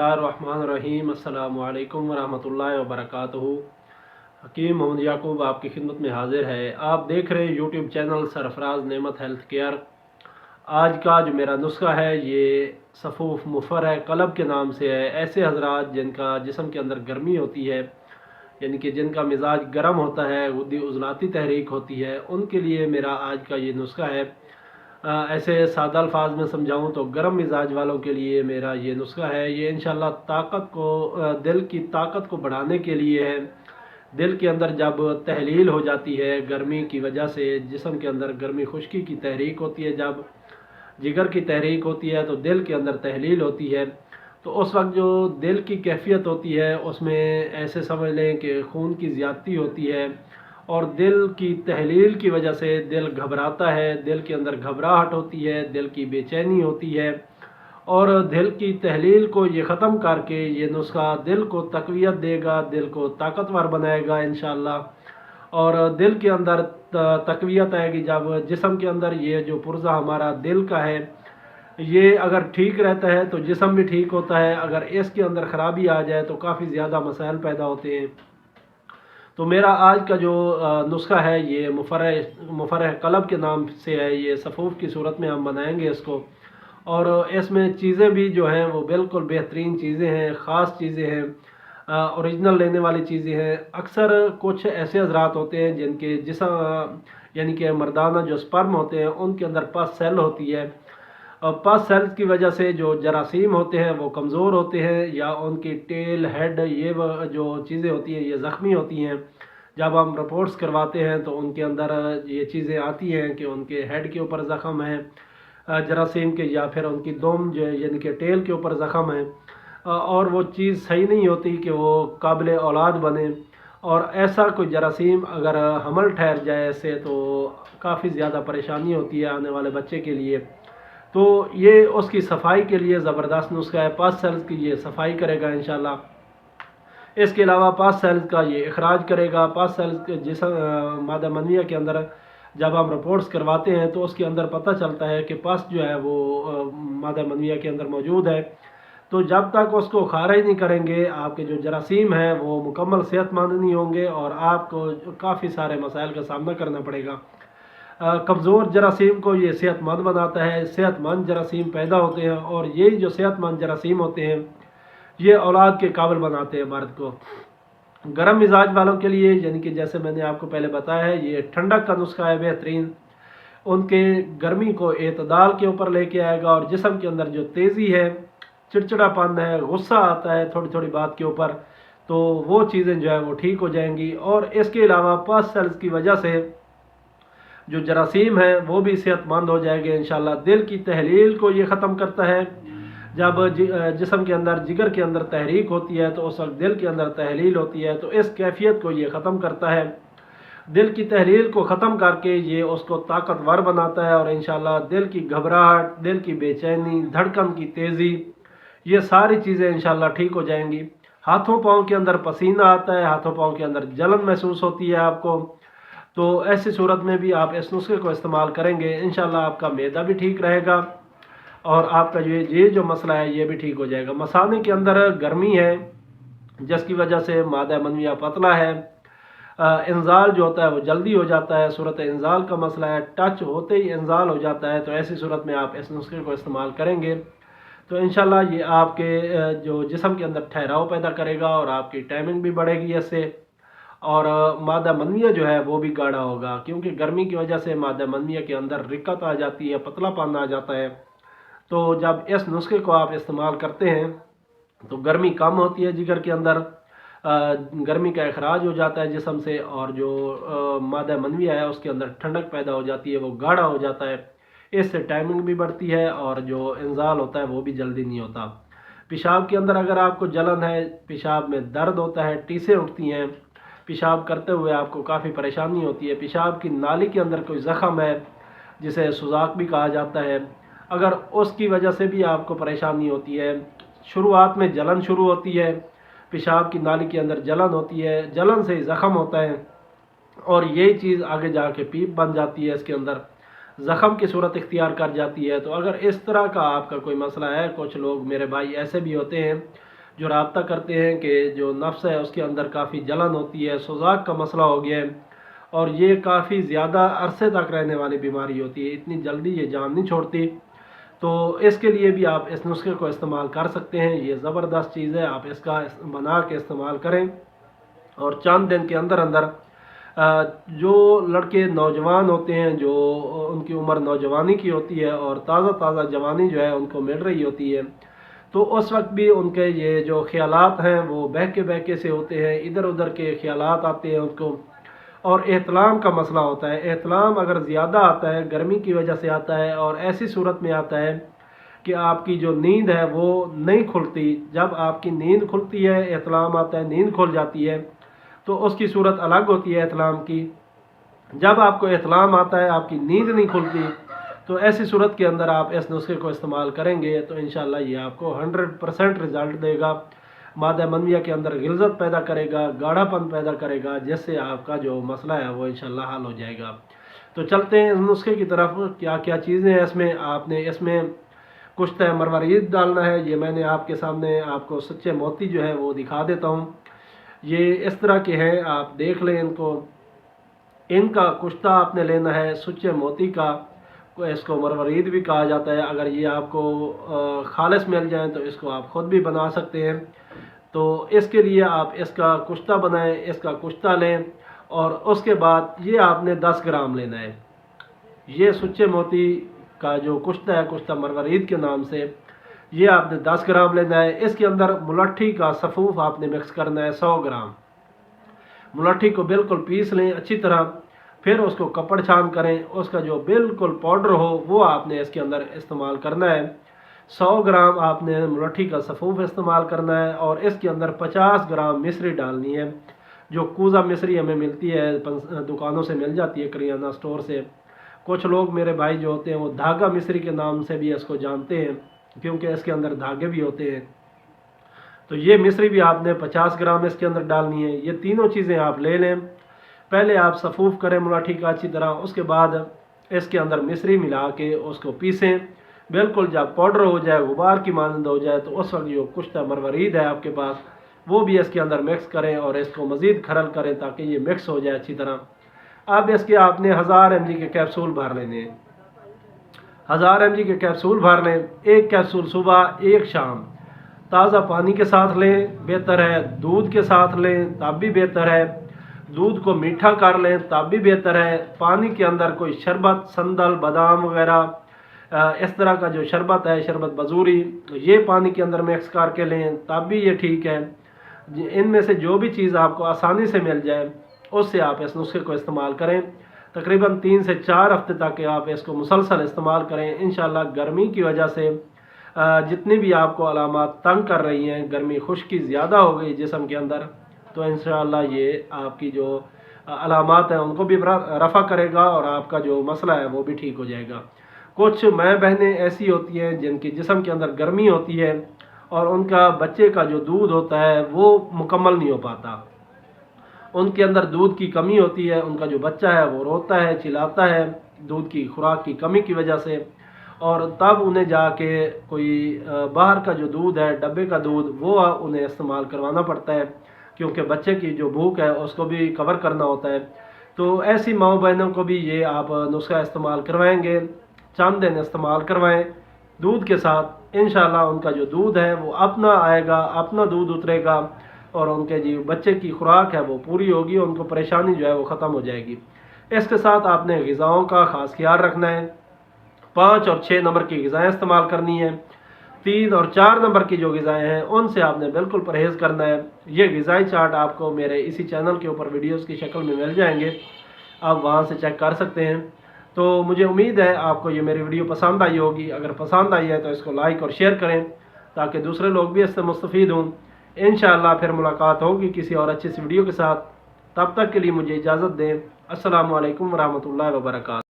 बिस्मिल्लाहिर्रहमानिर्रहीम अस्सलामु अलैकुम वरहमतुल्लाहि वबरकातुहू। हकीम मोहम्मद याकूब आपकी खिदमत में हाजिर है। आप देख रहे हैं यूट्यूब चैनल सरफराज नेमत हेल्थ केयर। आज का जो मेरा नुस्खा है ये सफ़ूफ मुफर कलब के नाम से है। ऐसे हजरात जिनका जिस्म के अंदर गर्मी होती है, यानी कि जिनका मिजाज गर्म होता है, गुद्दी उजलाती तहरीक होती है, उनके लिए मेरा आज का ये नुस्खा है। ऐसे सादा अल्फाज में समझाऊँ तो गर्म मिजाज वालों के लिए मेरा ये नुस्खा है। ये इंशाल्लाह ताकत को दिल की ताकत को बढ़ाने के लिए है। दिल के अंदर जब तहलील हो जाती है गर्मी की वजह से, जिस्म के अंदर गर्मी खुश्की की तहरीक होती है, जब जिगर की तहरीक होती है तो दिल के अंदर तहलील होती है। तो उस वक्त जो दिल की कैफियत होती है उसमें ऐसे समझ लें कि खून की ज़्यादती होती है और दिल की तहलील की वजह से दिल घबराता है, दिल के अंदर घबराहट होती है, दिल की बेचैनी होती है। और दिल की तहलील को ये ख़त्म करके ये नुस्खा दिल को तक़वियत देगा, दिल को ताकतवर बनाएगा इंशाअल्लाह। और दिल के अंदर तक़वियत आएगी जब जिस्म के अंदर ये जो पुर्जा हमारा दिल का है ये अगर ठीक रहता है तो जिस्म भी ठीक होता है। अगर इसके अंदर ख़राबी आ जाए तो काफ़ी ज़्यादा मसाइल पैदा होते हैं। तो मेरा आज का जो नुस्खा है ये मुफर कलब के नाम से है। ये सफ़ूफ की सूरत में हम बनाएंगे इसको, और इसमें चीज़ें भी जो हैं वो बिल्कुल बेहतरीन चीज़ें हैं, ख़ास चीज़ें हैं, ओरिजिनल लेने वाली चीज़ें हैं। अक्सर कुछ ऐसे हज़रात होते हैं जिनके यानी कि मर्दाना जो स्पर्म होते हैं उनके अंदर पस सेल होती है। पस सेल्स की वजह से जो जरासीम होते हैं वो कमज़ोर होते हैं, या उनकी टेल हेड ये जो चीज़ें होती हैं ये ज़ख्मी होती हैं। जब हम रिपोर्ट्स करवाते हैं तो उनके अंदर ये चीज़ें आती हैं कि उनके हेड के ऊपर ज़ख़म है जरासीम के, या फिर उनकी दुम जो यानी कि टेल के ऊपर ज़ख़म है, और वो चीज़ सही नहीं होती कि वो काबिल औलाद बने। और ऐसा कोई जरासीम अगर हमल ठहर जाए ऐसे तो काफ़ी ज़्यादा परेशानी होती है आने वाले बच्चे के लिए। तो ये उसकी सफाई के लिए ज़बरदस्त नुस्खा है। पास सेल्स की ये सफाई करेगा इंशाल्लाह। इसके अलावा पास सेल्स का ये अखराज करेगा। पास सेल्स के जिस मादा मनविया के अंदर जब हम रिपोर्ट्स करवाते हैं तो उसके अंदर पता चलता है कि पास जो है वो मादा मनविया के अंदर मौजूद है। तो जब तक उसको खारिज नहीं करेंगे आपके जो जरासीम हैं वो मुकम्मल सेहतमंद नहीं होंगे और आपको काफ़ी सारे मसाइल का सामना करना पड़ेगा। कमज़ोर जरासीम को ये सेहतमंद बनाता है, सेहतमंद जरासीम पैदा होते हैं, और यही जो सेहतमंद जरासीम होते हैं ये औलाद के काबिल बनाते हैं मर्द को। गर्म मिजाज वालों के लिए, यानी कि जैसे मैंने आपको पहले बताया है, ये ठंडक का नुस्खा है बेहतरीन। उनके गर्मी को एतदाल के ऊपर लेके आएगा, और जिस्म के अंदर जो तेज़ी है, चिड़चिड़ापन है, गुस्सा आता है थोड़ी थोड़ी बात के ऊपर, तो वो चीज़ें जो है वो ठीक हो जाएंगी। और इसके अलावा पस सेल्स की वजह से जो जरासीम है वो भी सेहतमंद हो जाएंगे इंशाल्लाह। दिल की तहलील को ये ख़त्म करता है। जब जिस्म के अंदर जिगर के अंदर तहरीक होती है तो उस वक्त दिल के अंदर तहलील होती है, तो इस कैफियत को ये ख़त्म करता है। दिल की तहलील को ख़त्म करके ये उसको ताकतवर बनाता है, और इंशाल्लाह दिल की घबराहट, दिल की बेचैनी, धड़कन की तेज़ी, ये सारी चीज़ें इंशाल्लाह ठीक हो जाएंगी। हाथों पाँव के अंदर पसीना आता है, हाथों पाँव के अंदर जलन महसूस होती है आपको, तो ऐसी सूरत में भी आप इस नुस्खे को इस्तेमाल करेंगे इंशाल्लाह आपका मैदा भी ठीक रहेगा और आपका ये जो मसला है ये भी ठीक हो जाएगा। मसाने के अंदर गर्मी है जिसकी वजह से मादा मनविया पतला है, इंजाल जो होता है वो जल्दी हो जाता है, सूरत इंजाल का मसला है, टच होते ही इंजाल हो जाता है। तो ऐसी सूरत में आप इस नुस्खे को इस्तेमाल करेंगे तो इंशाल्लाह ये आपके जो जिस्म के अंदर ठहराव पैदा करेगा और आपकी टाइमिंग भी बढ़ेगी इससे, और मादा मनविया जो है वो भी गाढ़ा होगा, क्योंकि गर्मी की वजह से मादा मनविया के अंदर रिक्कत आ जाती है, पतलापन आ जाता है। तो जब इस नुस्खे को आप इस्तेमाल करते हैं तो गर्मी कम होती है जिगर के अंदर, गर्मी का अखराज हो जाता है जिस्म से, और जो मादा मनविया है उसके अंदर ठंडक पैदा हो जाती है, वो गाढ़ा हो जाता है। इससे टाइमिंग भी बढ़ती है और जो इंजाल होता है वो भी जल्दी नहीं होता। पेशाब के अंदर अगर आपको जलन है, पेशाब में दर्द होता है, टीसें उठती हैं, पेशाब करते हुए आपको काफ़ी परेशानी होती है, पेशाब की नाली के अंदर कोई ज़ख़म है जिसे सुजाक भी कहा जाता है, अगर उसकी वजह से भी आपको परेशानी होती है, शुरुआत में जलन शुरू होती है, पेशाब की नाली के अंदर जलन होती है, जलन से ही ज़ख़म होता है, और यही चीज़ आगे जाके पीप बन जाती है, इसके अंदर ज़ख़म की सूरत इख्तियार कर जाती है। तो अगर इस तरह का आपका कोई मसला है, कुछ लोग मेरे भाई ऐसे भी होते हैं जो रब्ता करते हैं कि जो नफ्स है उसके अंदर काफ़ी जलन होती है, सुजाक का मसला हो गया है और ये काफ़ी ज़्यादा अरसे तक रहने वाली बीमारी होती है, इतनी जल्दी ये जान नहीं छोड़ती। तो इसके लिए भी आप इस नुस्खे को इस्तेमाल कर सकते हैं। ये ज़बरदस्त चीज़ है, आप इसका बना के इस्तेमाल करें और चंद दिन के अंदर अंदर जो लड़के नौजवान होते हैं, जो उनकी उम्र नौजवानी की होती है और ताज़ा ताज़ा जवानी जो है उनको मिल रही होती है, तो उस वक्त भी उनके ये जो ख्यालात हैं वो बहके से होते हैं, इधर उधर के ख्यालात आते हैं उनको, और एहतलाम का मसला होता है। एहतलाम अगर ज़्यादा आता है, गर्मी की वजह से आता है और ऐसी सूरत में आता है कि आपकी जो नींद है वो नहीं खुलती। जब आपकी नींद खुलती है, एहतलाम आता है, नींद खुल जाती है, तो उसकी सूरत अलग होती है एहतलाम की। जब आपको एहतलाम आता है, आपकी नींद नहीं खुलती, तो ऐसी सूरत के अंदर आप इस नुस्खे को इस्तेमाल करेंगे तो इंशाल्लाह ये आपको 100% रिज़ल्ट देगा। मादा मनविया के अंदर गिलज़त पैदा करेगा, गाढ़ापन पैदा करेगा, जिससे आपका जो मसला है वो इंशाल्लाह हल हो जाएगा। तो चलते हैं इस नुस्खे की तरफ। क्या क्या चीज़ें हैं इसमें, आपने इसमें कुछ तय मरवरीद डालना है। ये मैंने आपके सामने आपको सच्चे मोती जो है वो दिखा देता हूँ। ये इस तरह के हैं, आप देख लें इनको। इनका कुश्ता आपने लेना है सच्चे मोती का, इसको मरवरीद भी कहा जाता है। अगर ये आपको खालिस मिल जाए तो इसको आप ख़ुद भी बना सकते हैं। तो इसके लिए आप इसका कुश्ता बनाएं, इसका कुश्ता लें और उसके बाद ये आपने 10 ग्राम लेना है। ये सच्चे मोती का जो कुश्ता है, कुश्ता मरवरीद के नाम से, ये आपने 10 ग्राम लेना है। इसके अंदर मुलट्ठी का सफ़ूफ आपने मिक्स करना है 100 ग्राम। मुलट्ठी को बिल्कुल पीस लें अच्छी तरह, फिर उसको कपड़ छान करें, उसका जो बिल्कुल पाउडर हो वो आपने इसके अंदर इस्तेमाल करना है। 100 ग्राम आपने मुलट्ठी का सफ़ूफ इस्तेमाल करना है और इसके अंदर 50 ग्राम मिश्री डालनी है। जो कूज़ा मिश्री हमें मिलती है, दुकानों से मिल जाती है, करियाना स्टोर से। कुछ लोग मेरे भाई जो होते हैं वो धागा मिश्री के नाम से भी इसको जानते हैं, क्योंकि इसके अंदर धागे भी होते हैं। तो ये मिश्री भी आपने 50 ग्राम इसके अंदर डालनी है। ये तीनों चीज़ें आप ले लें। पहले आप सफ़ूफ करें मुलट्ठी का अच्छी तरह, उसके बाद इसके अंदर मिश्री मिला के उसको पीसें। बिल्कुल जब पाउडर हो जाए, गुबार की मानंद हो जाए, तो उस वक्त जो कुश्ता मरवरीद है आपके पास वो भी इसके अंदर मिक्स करें और इसको मज़ीद खरल करें ताकि ये मिक्स हो जाए अच्छी तरह। अब इसके आपने 1000 mg के कैप्सूल भर लेने हैं। 1000 mg के कैप्सूल भर लें। एक कैप्सूल सुबह, एक शाम। ताज़ा पानी के साथ लें बेहतर है, दूध के साथ लें तब भी बेहतर है, दूध को मीठा कर लें तब भी बेहतर है। पानी के अंदर कोई शरबत, संदल, बादाम वगैरह इस तरह का जो शरबत है, शरबत बजूरी, ये पानी के अंदर मिक्स करके लें तब भी ये ठीक है। इनमें से जो भी चीज़ आपको आसानी से मिल जाए उससे आप इस नुस्खे को इस्तेमाल करें। तकरीबन 3 से 4 हफ्ते तक आप इसको मुसलसल इस्तेमाल करें। इंशाल्लाह गर्मी की वजह से जितनी भी आपको अलामात तंग कर रही हैं, गर्मी खुश्की ज़्यादा हो गई जिस्म के अंदर, तो इंशाल्लाह ये आपकी जो अलामात हैं उनको भी रफ़ा करेगा और आपका जो मसला है वो भी ठीक हो जाएगा। कुछ माँ बहनें ऐसी होती हैं जिनकी जिस्म के अंदर गर्मी होती है और उनका बच्चे का जो दूध होता है वो मुकम्मल नहीं हो पाता, उनके अंदर दूध की कमी होती है, उनका जो बच्चा है वो रोता है, चिल्लाता है दूध की खुराक की कमी की वजह से, और तब उन्हें जाके कोई बाहर का जो दूध है, डब्बे का दूध, वो उन्हें इस्तेमाल करवाना पड़ता है, क्योंकि बच्चे की जो भूख है उसको भी कवर करना होता है। तो ऐसी माँ बहनों को भी ये आप नुस्खा इस्तेमाल करवाएंगे, चंद दिन इस्तेमाल करवाएं दूध के साथ। इंशाल्लाह उनका जो दूध है वो अपना आएगा, अपना दूध उतरेगा और उनके जो बच्चे की खुराक है वो पूरी होगी, उनको परेशानी जो है वो ख़त्म हो जाएगी। इसके साथ आपने ग़िज़ाओं का ख़ास ख्याल रखना है। 5 और 6 नंबर की ग़िज़ाएँ इस्तेमाल करनी है। 3 और 4 नंबर की जो ग़िज़ाएँ हैं उनसे आपने बिल्कुल परहेज़ करना है। ये ग़िज़ाई चार्ट आपको मेरे इसी चैनल के ऊपर वीडियोज़ की शक्ल में मिल जाएंगे, आप वहाँ से चेक कर सकते हैं। तो मुझे उम्मीद है आपको ये मेरी वीडियो पसंद आई होगी। अगर पसंद आई है तो इसको लाइक और शेयर करें ताकि दूसरे लोग भी इससे मुस्तफ़ीद हों। इंशाअल्लाह फिर मुलाकात होगी किसी और अच्छी सी वीडियो के साथ। तब तक के लिए मुझे इजाज़त दें। अस्सलामु अलैकुम वरहमतुल्लाहि वबरकातुहू।